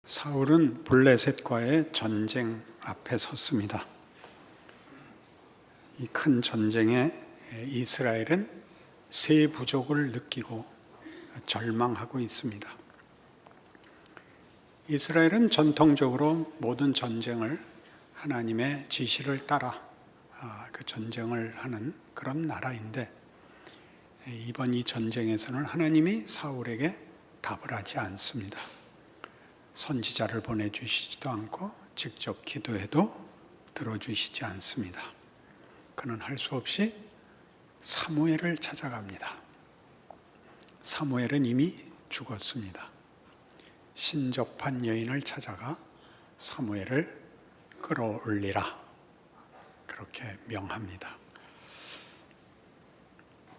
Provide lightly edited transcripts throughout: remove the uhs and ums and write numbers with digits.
사울은 블레셋과의 전쟁 앞에 섰습니다. 이 큰 전쟁에 이스라엘은 세 부족을 느끼고 절망하고 있습니다. 이스라엘은 전통적으로 모든 전쟁을 하나님의 지시를 따라 그 전쟁을 하는 그런 나라인데, 이번 이 전쟁에서는 하나님이 사울에게 답을 하지 않습니다. 선지자를 보내주시지도 않고 직접 기도해도 들어주시지 않습니다. 그는 할 수 없이 사무엘을 찾아갑니다. 사무엘은 이미 죽었습니다. 신접한 여인을 찾아가 사무엘을 끌어올리라, 그렇게 명합니다.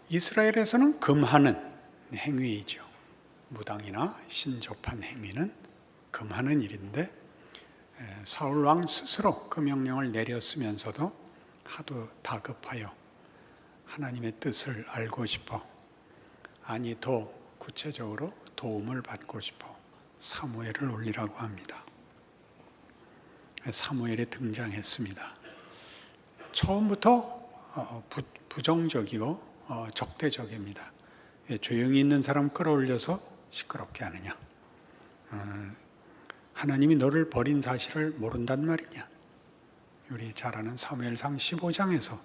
이스라엘에서는 금하는 행위이죠. 무당이나 신접한 행위는 금하는 일인데, 사울 왕 스스로 그 명령을 내렸으면서도 하도 다급하여 하나님의 뜻을 알고 싶어, 아니 더 구체적으로 도움을 받고 싶어 사무엘을 올리라고 합니다. 사무엘이 등장했습니다. 처음부터 부정적이고 적대적입니다. 왜 조용히 있는 사람 끌어올려서 시끄럽게 하느냐? 하나님이 너를 버린 사실을 모른단 말이냐? 우리 잘 아는 사무엘상 15장에서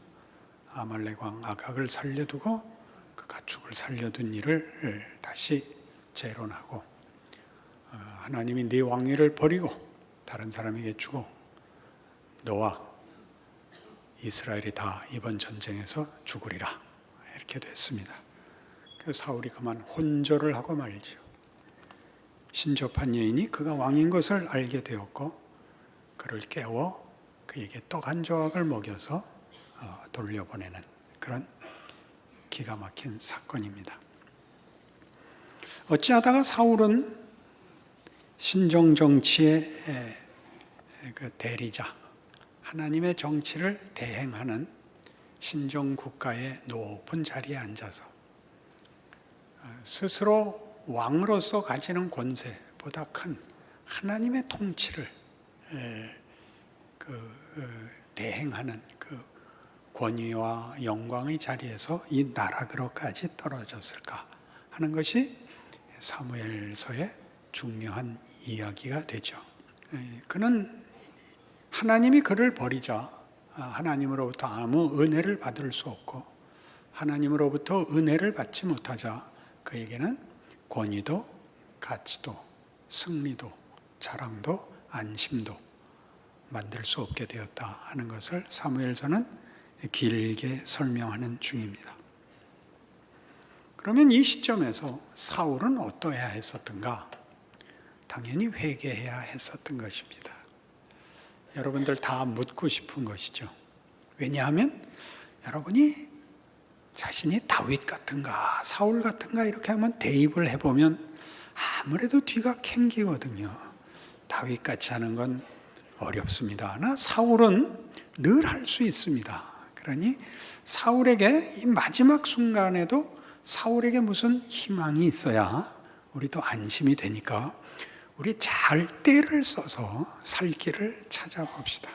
아말렉 왕 아각을 살려두고 그 가축을 살려둔 일을 다시 재론하고, 하나님이 네 왕위를 버리고 다른 사람에게 주고 너와 이스라엘이 다 이번 전쟁에서 죽으리라, 이렇게 됐습니다. 그래서 사울이 그만 혼절을 하고 말이죠. 신접한 여인이 그가 왕인 것을 알게 되었고, 그를 깨워 그에게 떡 한 조각을 먹여서 돌려보내는 그런 기가 막힌 사건입니다. 어찌하다가 사울은 신정정치의 그 대리자, 하나님의 정치를 대행하는 신정국가의 높은 자리에 앉아서 스스로 왕으로서 가지는 권세보다 큰 하나님의 통치를 대행하는 그 권위와 영광의 자리에서 이 나락으로까지 떨어졌을까 하는 것이 사무엘서의 중요한 이야기가 되죠. 그는 하나님이 그를 버리자 하나님으로부터 아무 은혜를 받을 수 없고, 하나님으로부터 은혜를 받지 못하자 그에게는 권위도 가치도 승리도 자랑도 안심도 만들 수 없게 되었다 하는 것을 사무엘서는 길게 설명하는 중입니다. 그러면 이 시점에서 사울은 어떠해야 했었던가? 당연히 회개해야 했었던 것입니다. 여러분들 다 묻고 싶은 것이죠. 왜냐하면 여러분이 자신이 다윗 같은가 사울 같은가 이렇게 한번 대입을 해보면 아무래도 뒤가 캥기거든요. 다윗같이 하는 건 어렵습니다. 그러나 사울은 늘 할 수 있습니다. 그러니 사울에게 이 마지막 순간에도 사울에게 무슨 희망이 있어야 우리도 안심이 되니까 우리 잘 때를 써서 살 길을 찾아봅시다.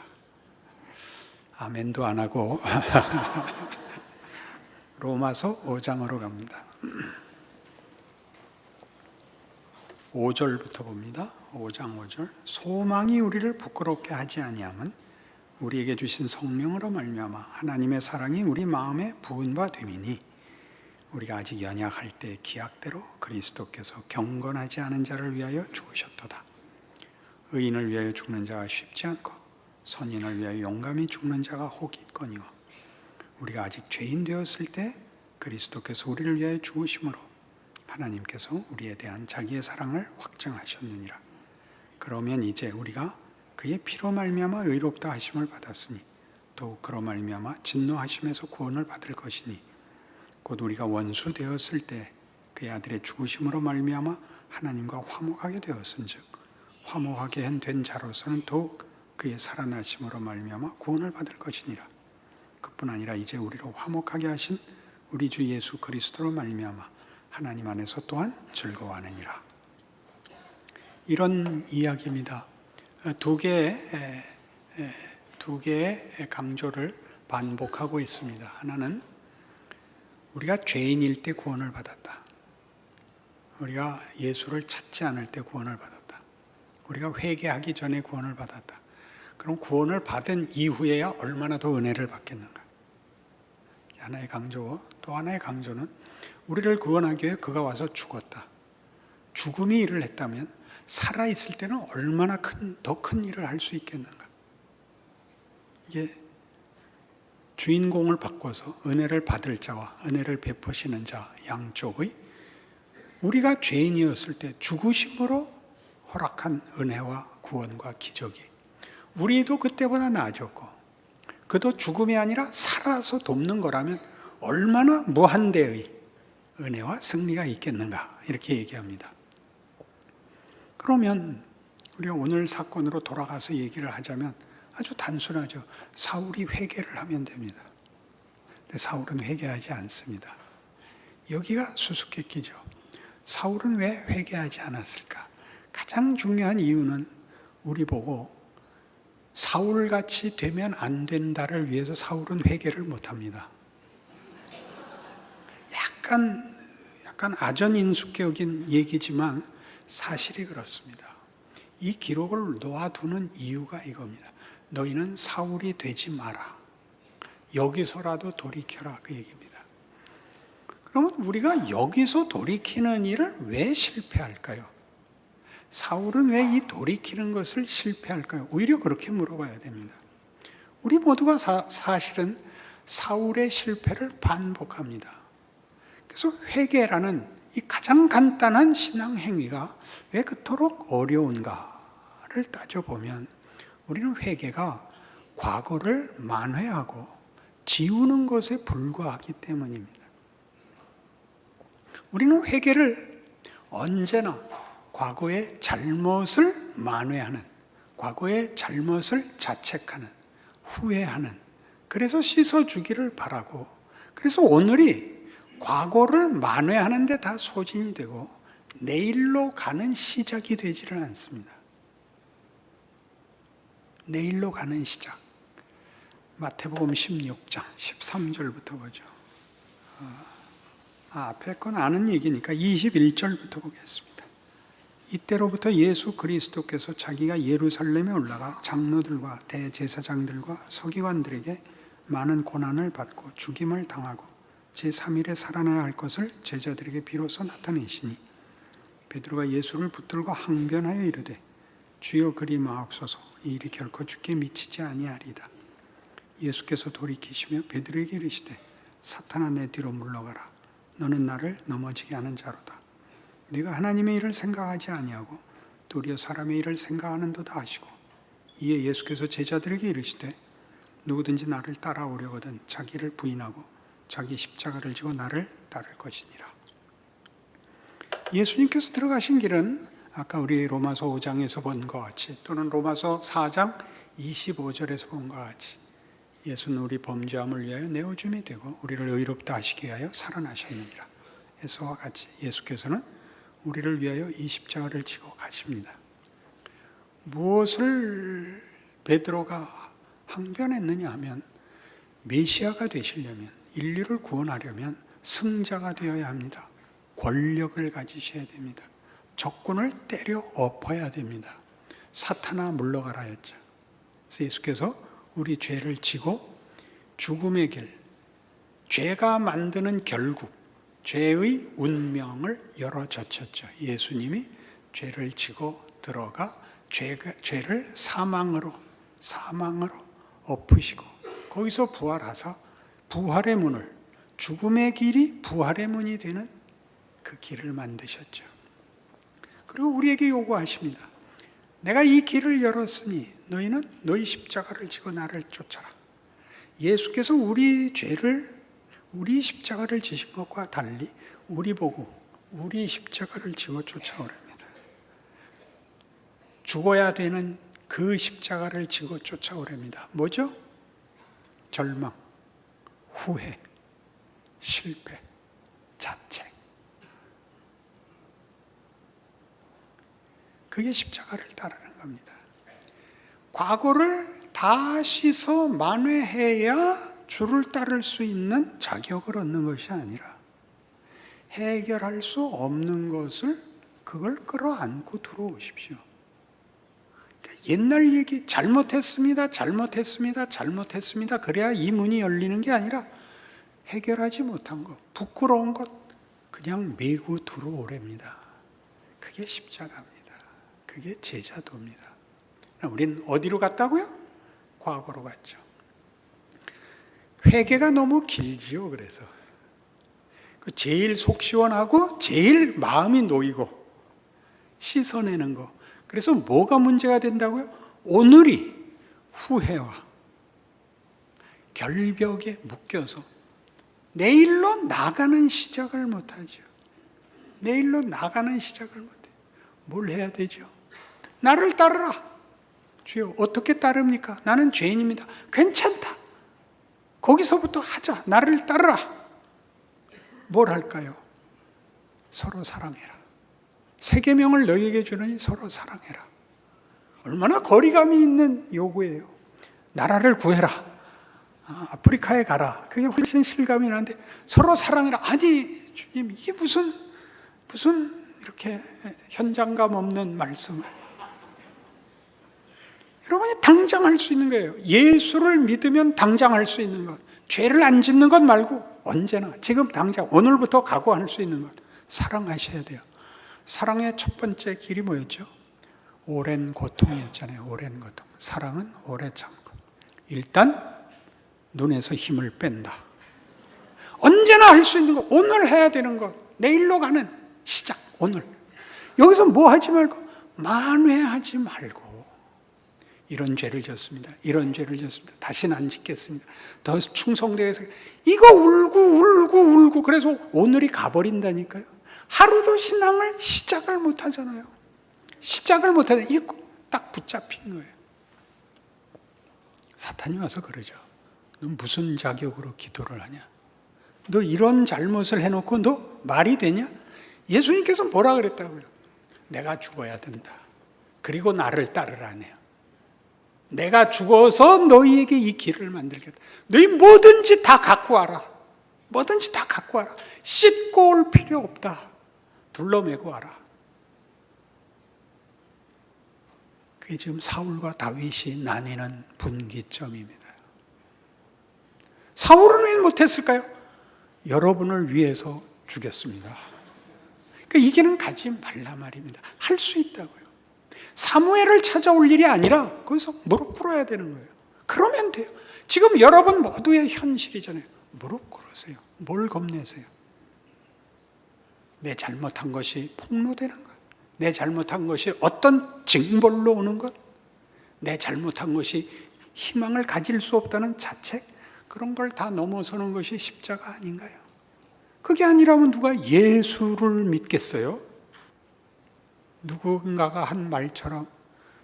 아멘도 안 하고 로마서 5장으로 갑니다. 5절부터 봅니다. 5장 5절. 소망이 우리를 부끄럽게 하지 아니함은 우리에게 주신 성령으로 말미암아 하나님의 사랑이 우리 마음에 부은 바 됨이니, 우리가 아직 연약할 때 기약대로 그리스도께서 경건하지 않은 자를 위하여 죽으셨도다. 의인을 위하여 죽는 자가 쉽지 않고 선인을 위하여 용감히 죽는 자가 혹 있거니와, 우리가 아직 죄인 되었을 때 그리스도께서 우리를 위하여 죽으심으로 하나님께서 우리에 대한 자기의 사랑을 확증하셨느니라. 그러면 이제 우리가 그의 피로 말미암아 의롭다 하심을 받았으니 더욱 그로 말미암아 진노하심에서 구원을 받을 것이니, 곧 우리가 원수 되었을 때 그의 아들의 죽으심으로 말미암아 하나님과 화목하게 되었은즉 화목하게 된 자로서는 더욱 그의 살아나심으로 말미암아 구원을 받을 것이니라. 그뿐 아니라 이제 우리로 화목하게 하신 우리 주 예수 그리스도로 말미암아 하나님 안에서 또한 즐거워하느니라. 이런 이야기입니다. 두 개의 강조를 반복하고 있습니다. 하나는 우리가 죄인일 때 구원을 받았다. 우리가 예수를 찾지 않을 때 구원을 받았다. 우리가 회개하기 전에 구원을 받았다. 그럼 구원을 받은 이후에야 얼마나 더 은혜를 받겠는가. 하나의 강조고, 또 하나의 강조는 우리를 구원하기 위해 그가 와서 죽었다. 죽음이 일을 했다면 살아있을 때는 얼마나 더 큰 일을 할 수 있겠는가. 이게 주인공을 바꿔서 은혜를 받을 자와 은혜를 베푸시는 자 양쪽의 우리가 죄인이었을 때 죽으심으로 허락한 은혜와 구원과 기적이 우리도 그때보다 나아졌고 그도 죽음이 아니라 살아서 돕는 거라면 얼마나 무한대의 은혜와 승리가 있겠는가 이렇게 얘기합니다. 그러면 우리가 오늘 사건으로 돌아가서 얘기를 하자면 아주 단순하죠. 사울이 회개를 하면 됩니다. 근데 사울은 회개하지 않습니다. 여기가 수수께끼죠. 사울은 왜 회개하지 않았을까? 가장 중요한 이유는 우리 보고 사울같이 되면 안 된다를 위해서 사울은 회개를 못합니다. 약간 아전인수격인 얘기지만 사실이 그렇습니다. 이 기록을 놓아두는 이유가 이겁니다. 너희는 사울이 되지 마라. 여기서라도 돌이켜라 그 얘기입니다. 그러면 우리가 여기서 돌이키는 일을 왜 실패할까요? 사울은 왜 이 돌이키는 것을 실패할까요? 오히려 그렇게 물어봐야 됩니다. 우리 모두가 사실은 사울의 실패를 반복합니다. 그래서 회개라는 이 가장 간단한 신앙 행위가 왜 그토록 어려운가를 따져보면 우리는 회개가 과거를 만회하고 지우는 것에 불과하기 때문입니다. 우리는 회개를 언제나 과거의 잘못을 만회하는, 과거의 잘못을 자책하는, 후회하는, 그래서 씻어주기를 바라고, 그래서 오늘이 과거를 만회하는 데 다 소진이 되고 내일로 가는 시작이 되지를 않습니다. 내일로 가는 시작. 마태복음 16장 13절부터 보죠. 앞에 건 아는 얘기니까 21절부터 보겠습니다. 이때로부터 예수 그리스도께서 자기가 예루살렘에 올라가 장로들과 대제사장들과 서기관들에게 많은 고난을 받고 죽임을 당하고 제3일에 살아나야 할 것을 제자들에게 비로소 나타내시니 베드로가 예수를 붙들고 항변하여 이르되 주여 그리 마옵소서 이 일이 결코 주께 미치지 아니하리이다. 예수께서 돌이키시며 베드로에게 이르시되 사탄아 내 뒤로 물러가라. 너는 나를 넘어지게 하는 자로다. 네가 하나님의 일을 생각하지 아니하고 도리어 사람의 일을 생각하는도다 하시고 이에 예수께서 제자들에게 이르시되 누구든지 나를 따라오려거든 자기를 부인하고 자기 십자가를 지고 나를 따를 것이니라. 예수님께서 들어가신 길은 아까 우리 로마서 5장에서 본 것 같이 또는 로마서 4장 25절에서 본 것 같이 예수는 우리 범죄함을 위하여 내어줌이 되고 우리를 의롭다 하시게 하여 살아나셨느니라. 에서와 같이 예수께서는 우리를 위하여 이 십자가를 지고 가십니다. 무엇을 베드로가 항변했느냐 하면 메시아가 되시려면 인류를 구원하려면 승자가 되어야 합니다. 권력을 가지셔야 됩니다. 적군을 때려 엎어야 됩니다. 사탄아 물러가라 했죠. 그래서 예수께서 우리 죄를 지고 죽음의 길, 죄가 만드는 결국, 죄의 운명을 열어젖혔죠. 예수님이 죄를 지고 들어가 죄를 사망으로 엎으시고 거기서 부활하사 부활의 문을, 죽음의 길이 부활의 문이 되는 그 길을 만드셨죠. 그리고 우리에게 요구하십니다. 내가 이 길을 열었으니 너희는 너희 십자가를 지고 나를 쫓아라. 예수께서 우리 십자가를 지신 것과 달리 우리 보고 우리 십자가를 지고 쫓아오랍니다. 죽어야 되는 그 십자가를 지고 쫓아오랍니다. 뭐죠? 절망, 후회, 실패, 자책. 그게 십자가를 따르는 겁니다. 과거를 다 씻어 만회해야 주를 따를 수 있는 자격을 얻는 것이 아니라 해결할 수 없는 것을 그걸 끌어안고 들어오십시오. 옛날 얘기 잘못했습니다. 그래야 이 문이 열리는 게 아니라 해결하지 못한 것, 부끄러운 것 그냥 메고 들어오랍니다. 그게 십자가입니다. 그게 제자도입니다. 우리는 어디로 갔다고요? 과거로 갔죠. 회개가 너무 길지요. 그래서 제일 속 시원하고 제일 마음이 놓이고 씻어내는 거. 그래서 뭐가 문제가 된다고요? 오늘이 후회와 결벽에 묶여서 내일로 나가는 시작을 못하죠. 내일로 나가는 시작을 못해요. 뭘 해야 되죠? 나를 따르라. 주여, 어떻게 따릅니까? 나는 죄인입니다. 괜찮다. 거기서부터 하자. 나를 따르라. 뭘 할까요? 서로 사랑해라. 세 계명을 너희에게 주느니 서로 사랑해라. 얼마나 거리감이 있는 요구예요. 나라를 구해라. 아프리카에 가라. 그게 훨씬 실감이 나는데 서로 사랑해라. 아니 주님, 이게 무슨 이렇게 현장감 없는 말씀을. 여러분이 당장 할 수 있는 거예요. 예수를 믿으면 당장 할 수 있는 것. 죄를 안 짓는 것 말고 언제나 지금 당장 오늘부터 각오할 수 있는 것. 사랑하셔야 돼요. 사랑의 첫 번째 길이 뭐였죠? 오랜 고통이었잖아요. 오랜 고통. 사랑은 오래 참고. 일단 눈에서 힘을 뺀다. 언제나 할 수 있는 것. 오늘 해야 되는 것. 내일로 가는 시작. 오늘. 여기서 뭐 하지 말고 만회하지 말고 이런 죄를 졌습니다. 이런 죄를 졌습니다. 다시는 안 짓겠습니다. 더 충성되어서 이거 울고 그래서 오늘이 가버린다니까요. 하루도 신앙을 시작을 못 하잖아요. 시작을 못 하잖아요. 이거 딱 붙잡힌 거예요. 사탄이 와서 그러죠. 너 무슨 자격으로 기도를 하냐? 너 이런 잘못을 해놓고 너 말이 되냐? 예수님께서 뭐라 그랬다고요? 내가 죽어야 된다. 그리고 나를 따르라네요. 내가 죽어서 너희에게 이 길을 만들겠다. 너희 뭐든지 다 갖고 와라. 뭐든지 다 갖고 와라. 씻고 올 필요 없다. 둘러매고 와라. 그게 지금 사울과 다윗이 나뉘는 분기점입니다. 사울은 왜 못했을까요? 여러분을 위해서 죽였습니다. 그러니까 이 길은 가지 말라 말입니다. 할 수 있다고요. 사무엘을 찾아올 일이 아니라 거기서 무릎 꿇어야 되는 거예요. 그러면 돼요. 지금 여러분 모두의 현실이잖아요. 무릎 꿇으세요. 뭘 겁내세요? 내 잘못한 것이 폭로되는 것, 내 잘못한 것이 어떤 징벌로 오는 것, 내 잘못한 것이 희망을 가질 수 없다는 자책, 그런 걸 다 넘어서는 것이 십자가 아닌가요? 그게 아니라면 누가 예수를 믿겠어요? 누군가가 한 말처럼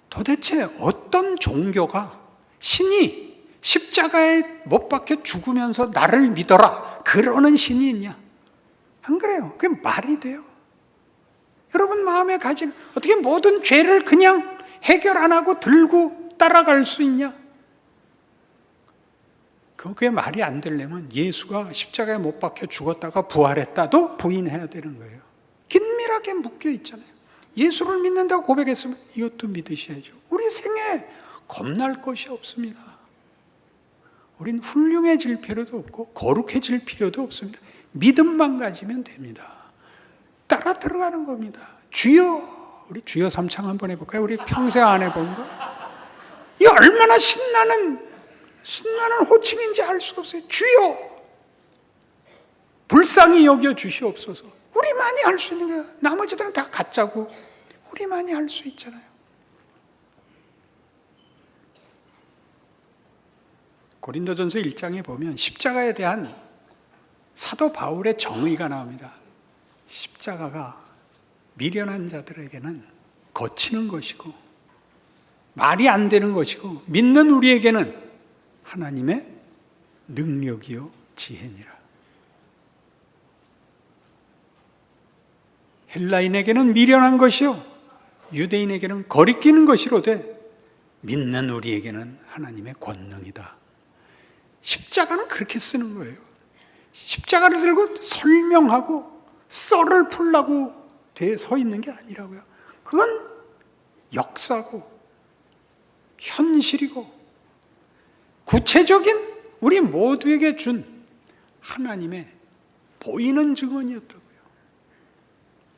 도대체 어떤 종교가 신이 십자가에 못 박혀 죽으면서 나를 믿어라 그러는 신이 있냐? 안 그래요. 그게 말이 돼요. 여러분 마음에 가진 어떻게 모든 죄를 그냥 해결 안 하고 들고 따라갈 수 있냐? 그게 말이 안 되려면 예수가 십자가에 못 박혀 죽었다가 부활했다도 부인해야 되는 거예요. 긴밀하게 묶여 있잖아요. 예수를 믿는다고 고백했으면 이것도 믿으셔야죠. 우리 생에 겁날 것이 없습니다. 우린 훌륭해질 필요도 없고 거룩해질 필요도 없습니다. 믿음만 가지면 됩니다. 따라 들어가는 겁니다. 주여, 우리 주여 삼창 한번 해볼까요? 우리 평생 안 해본 거. 이 얼마나 신나는 호칭인지 알 수가 없어요. 주여, 불쌍히 여겨 주시옵소서. 우리만이 할 수 있는 거예요. 나머지들은 다 가짜고 우리만이 할 수 있잖아요. 고린도전서 1장에 보면 십자가에 대한 사도 바울의 정의가 나옵니다. 십자가가 미련한 자들에게는 거치는 것이고 말이 안 되는 것이고 믿는 우리에게는 하나님의 능력이요 지혜니라. 헬라인에게는 미련한 것이요 유대인에게는 거리끼는 것이로되 믿는 우리에게는 하나님의 권능이다. 십자가는 그렇게 쓰는 거예요. 십자가를 들고 설명하고 썰을 풀라고 뒤에 서 있는 게 아니라고요. 그건 역사고 현실이고 구체적인 우리 모두에게 준 하나님의 보이는 증언이었다고요.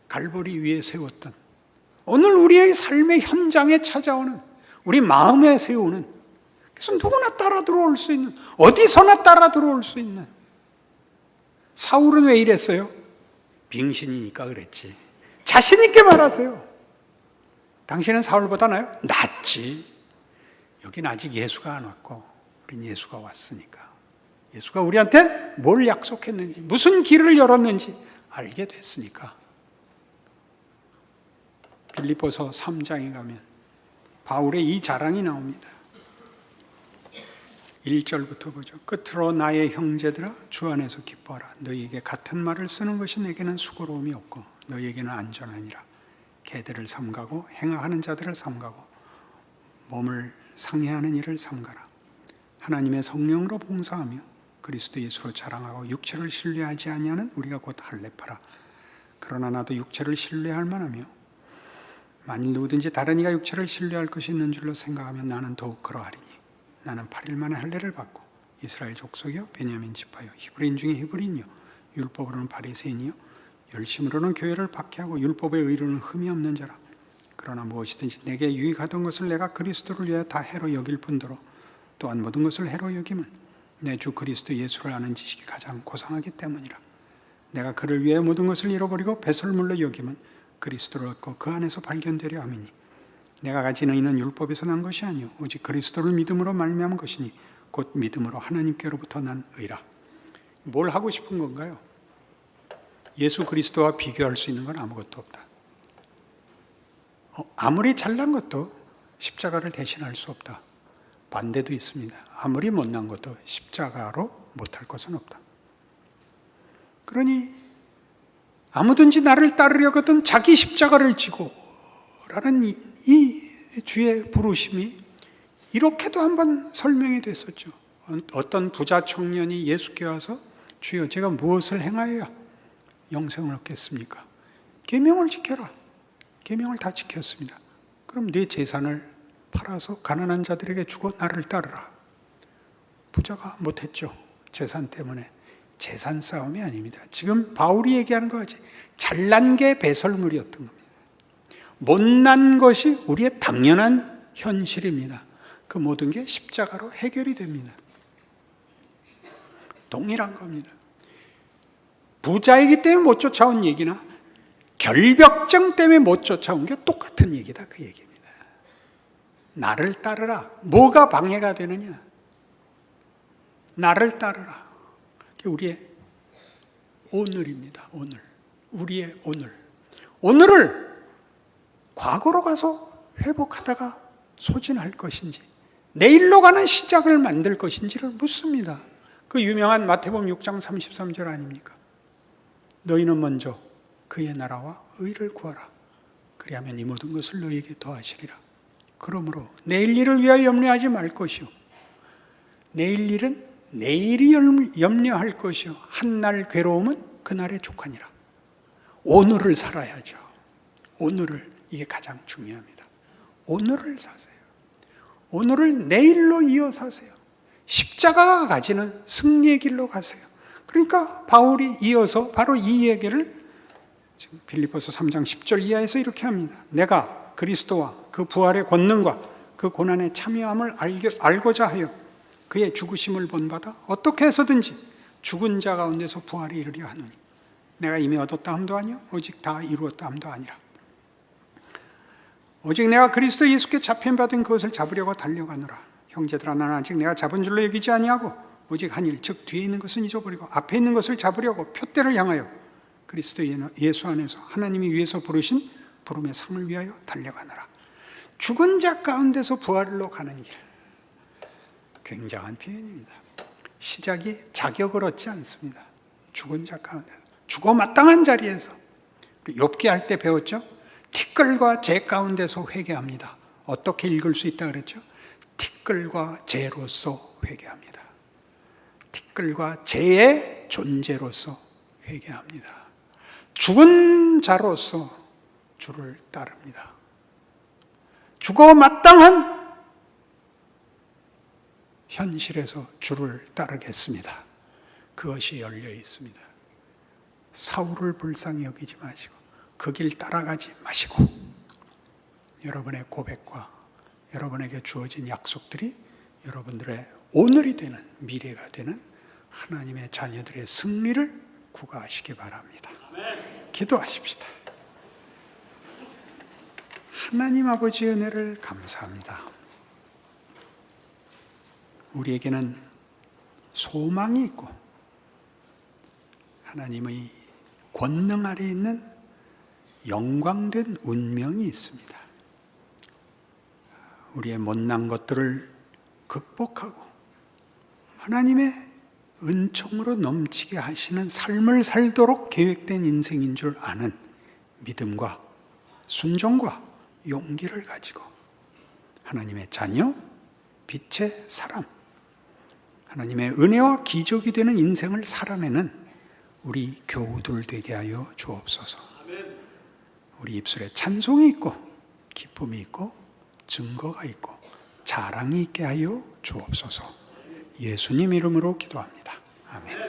갈보리 위에 세웠던, 오늘 우리의 삶의 현장에 찾아오는, 우리 마음에 세우는, 그래서 누구나 따라 들어올 수 있는, 어디서나 따라 들어올 수 있는. 사울은 왜 이랬어요? 빙신이니까 그랬지. 자신 있게 말하세요. 당신은 사울보다 나요? 낫지. 여긴 아직 예수가 안 왔고 우린 예수가 왔으니까. 예수가 우리한테 뭘 약속했는지, 무슨 길을 열었는지 알게 됐으니까. 빌립보서 3장에 가면 바울의 이 자랑이 나옵니다. 1절부터 보죠. 끝으로 나의 형제들아 주 안에서 기뻐하라. 너희에게 같은 말을 쓰는 것이 내게는 수고로움이 없고 너희에게는 안전하니라. 개들을 삼가고 행하는 자들을 삼가고 몸을 상해하는 일을 삼가라. 하나님의 성령으로 봉사하며 그리스도 예수로 자랑하고 육체를 신뢰하지 아니하는 우리가 곧 할례파라. 그러나 나도 육체를 신뢰할 만하며 만일 누구든지 다른 이가 육체를 신뢰할 것이 있는 줄로 생각하면 나는 더욱 그러하리니 나는 8일 만에 할례를 받고 이스라엘 족속이요 베냐민 지파요 히브리인 중에 히브리인이요 율법으로는 바리새인이요 열심으로는 교회를 박해하고 율법의 의로는 흠이 없는 자라. 그러나 무엇이든지 내게 유익하던 것을 내가 그리스도를 위하여 다 해로 여길 뿐더러 또한 모든 것을 해로 여김은 내 주 그리스도 예수를 아는 지식이 가장 고상하기 때문이라. 내가 그를 위하여 모든 것을 잃어버리고 배설물로 여김은 그리스도를 얻고 그 안에서 발견되려 함이니 내가 가진 의는 율법에서 난 것이 아니요 오직 그리스도를 믿음으로 말미암은 것이니 곧 믿음으로 하나님께로부터 난 의라. 뭘 하고 싶은 건가요? 예수 그리스도와 비교할 수 있는 건 아무것도 없다. 아무리 잘난 것도 십자가를 대신할 수 없다. 반대도 있습니다. 아무리 못난 것도 십자가로 못할 것은 없다. 그러니 아무든지 나를 따르려거든 자기 십자가를 지고 라는 이 주의 부르심이 이렇게도 한번 설명이 됐었죠. 어떤 부자 청년이 예수께 와서 주여 제가 무엇을 행하여야 영생을 얻겠습니까? 계명을 지켜라. 계명을 다 지켰습니다. 그럼 네 재산을 팔아서 가난한 자들에게 주고 나를 따르라. 부자가 못했죠. 재산 때문에. 재산 싸움이 아닙니다. 지금 바울이 얘기하는 것 같이 잘난 게 배설물이었던 겁니다. 못난 것이 우리의 당연한 현실입니다. 그 모든 게 십자가로 해결이 됩니다. 동일한 겁니다. 부자이기 때문에 못 쫓아온 얘기나 결벽증 때문에 못 쫓아온 게 똑같은 얘기다. 그 얘기입니다. 나를 따르라. 뭐가 방해가 되느냐? 나를 따르라. 그게 우리의 오늘입니다. 오늘. 우리의 오늘. 오늘을 과거로 가서 회복하다가 소진할 것인지 내일로 가는 시작을 만들 것인지를 묻습니다. 그 유명한 마태복음 6장 33절 아닙니까? 너희는 먼저 그의 나라와 의를 구하라. 그리하면 이 모든 것을 너희에게 더하시리라. 그러므로 내일 일을 위하여 염려하지 말 것이요. 내일 일은 내일이 염려할 것이요. 한날 괴로움은 그날에 족하니라. 오늘을 살아야죠. 오늘을, 이게 가장 중요합니다. 오늘을 사세요. 오늘을 내일로 이어 사세요. 십자가가 가지는 승리의 길로 가세요. 그러니까 바울이 이어서 바로 이 얘기를 지금 빌립보서 3장 10절 이하에서 이렇게 합니다. 내가 그리스도와 그 부활의 권능과 그 고난의 참여함을 알고자 하여 그의 죽으심을 본받아 어떻게 해서든지 죽은 자 가운데서 부활에 이르려 하노니 내가 이미 얻었다 함도 아니요 오직 다 이루었다 함도 아니라. 오직 내가 그리스도 예수께 잡힌받은 그것을 잡으려고 달려가노라. 형제들아 나는 아직 내가 잡은 줄로 여기지 아니하고 오직 한 일, 즉 뒤에 있는 것은 잊어버리고 앞에 있는 것을 잡으려고 표대를 향하여 그리스도 예수 안에서 하나님이 위에서 부르신 부름의 상을 위하여 달려가노라. 죽은 자 가운데서 부활로 가는 길. 굉장한 표현입니다. 시작이 자격을 얻지 않습니다. 죽은 자 가운데 죽어 마땅한 자리에서 욥기 할 때 배웠죠. 티끌과 재 가운데서 회개합니다. 어떻게 읽을 수 있다 그랬죠? 티끌과 재로서 회개합니다. 티끌과 재의 존재로서 회개합니다. 죽은 자로서 주를 따릅니다. 죽어 마땅한 현실에서 주를 따르겠습니다. 그것이 열려 있습니다. 사울을 불쌍히 여기지 마시고 그 길 따라가지 마시고 여러분의 고백과 여러분에게 주어진 약속들이 여러분들의 오늘이 되는, 미래가 되는 하나님의 자녀들의 승리를 구가하시기 바랍니다. 기도하십시다. 하나님 아버지의 은혜를 감사합니다. 우리에게는 소망이 있고 하나님의 권능 아래 있는 영광된 운명이 있습니다. 우리의 못난 것들을 극복하고 하나님의 은총으로 넘치게 하시는 삶을 살도록 계획된 인생인 줄 아는 믿음과 순종과 용기를 가지고 하나님의 자녀, 빛의 사람, 하나님의 은혜와 기적이 되는 인생을 살아내는 우리 교우들 되게 하여 주옵소서. 우리 입술에 찬송이 있고 기쁨이 있고 증거가 있고 자랑이 있게 하여 주옵소서. 예수님 이름으로 기도합니다. 아멘.